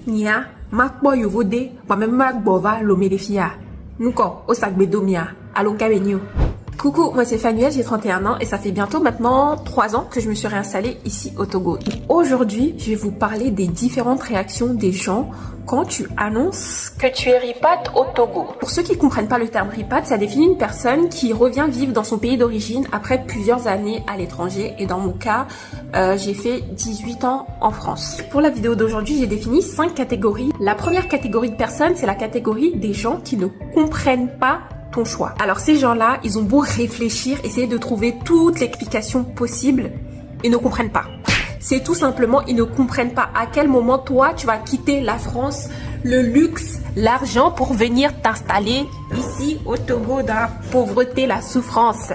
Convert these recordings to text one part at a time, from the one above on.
Nia, makbo yovode, moi-même makbova l'omélefia. Nous quoi, au sac bedomia, allons cabenio. Coucou, moi c'est Fanuel, j'ai 31 ans et ça fait bientôt maintenant 3 ans que je me suis réinstallée ici au Togo. Aujourd'hui, je vais vous parler des différentes réactions des gens quand tu annonces que tu es ripat au Togo. Pour ceux qui ne comprennent pas le terme ripat, ça définit une personne qui revient vivre dans son pays d'origine après plusieurs années à l'étranger. Et dans mon cas, j'ai fait 18 ans en France. Pour la vidéo d'aujourd'hui, j'ai défini 5 catégories. La première catégorie de personnes, c'est la catégorie des gens qui ne comprennent pas ton choix. Alors ces gens-là, ils ont beau réfléchir, essayer de trouver toutes les explications possibles, ils ne comprennent pas. C'est tout simplement, ils ne comprennent pas à quel moment toi, tu vas quitter la France, le luxe, l'argent pour venir t'installer ici au Togo dans la pauvreté, la souffrance.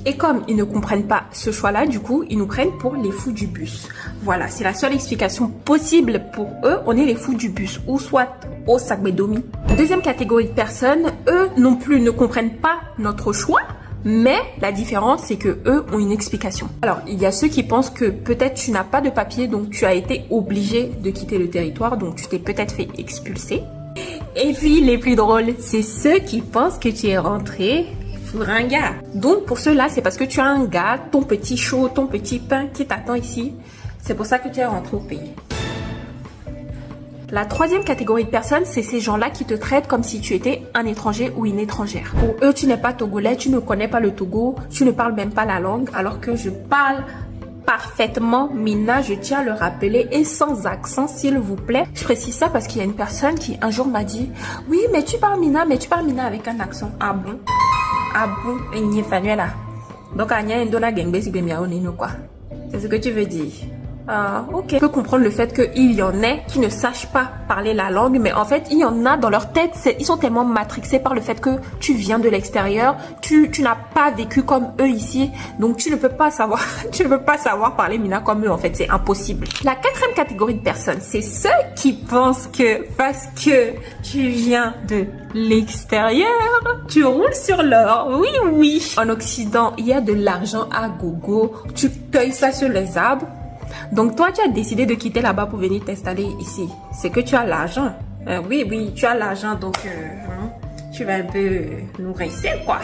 Et comme ils ne comprennent pas ce choix-là, du coup, ils nous prennent pour les fous du bus. Voilà, c'est la seule explication possible pour eux. On est les fous du bus, ou soit au Sagbedomi. Deuxième catégorie de personnes, eux non plus ne comprennent pas notre choix, mais la différence, c'est que eux ont une explication. Alors, il y a ceux qui pensent que peut-être tu n'as pas de papier, donc tu as été obligé de quitter le territoire, donc tu t'es peut-être fait expulser. Et puis, les plus drôles, c'est ceux qui pensent que tu es rentré pour un gars. Donc pour ceux-là, c'est parce que tu as un gars, ton petit chaud, ton petit pain qui t'attend ici. C'est pour ça que tu es rentré au pays. La troisième catégorie de personnes, c'est ces gens-là qui te traitent comme si tu étais un étranger ou une étrangère. Pour eux, tu n'es pas togolais, tu ne connais pas le Togo, tu ne parles même pas la langue, alors que je parle parfaitement Mina, je tiens à le rappeler, et sans accent s'il vous plaît. Je précise ça parce qu'il y a une personne qui un jour m'a dit « Oui, mais tu parles Mina avec un accent. » Ah bon? Ah bon, et Fanuela. Donc, Anya Indona Gengbe si quoi. C'est ce que tu veux dire. Ah, ok. Je peux comprendre le fait qu'il y en ait qui ne sachent pas parler la langue, mais en fait, il y en a dans leur tête, ils sont tellement matrixés par le fait que tu viens de l'extérieur, tu n'as pas vécu comme eux ici, donc tu ne peux pas savoir, parler Mina comme eux, en fait, c'est impossible. La quatrième catégorie de personnes, c'est ceux qui pensent que parce que tu viens de l'extérieur, tu roules sur l'or. Oui, oui. En Occident, il y a de l'argent à gogo, tu cueilles ça sur les arbres. Donc toi, tu as décidé de quitter là-bas pour venir t'installer ici. C'est que tu as l'argent. Oui, tu as l'argent, donc tu vas un peu nous rincer, quoi.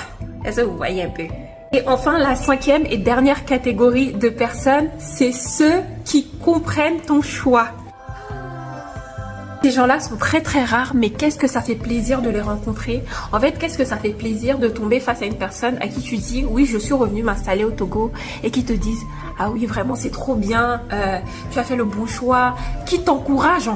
Est-ce que vous voyez un peu? Et enfin, la cinquième et dernière catégorie de personnes, c'est ceux qui comprennent ton choix. Ces gens-là sont très très rares, mais qu'est-ce que ça fait plaisir de les rencontrer. En fait, qu'est-ce que ça fait plaisir de tomber face à une personne à qui tu dis « Oui, je suis revenue m'installer au Togo » et qui te disent « Ah oui, vraiment, c'est trop bien, tu as fait le bon choix », qui t'encourage en fait.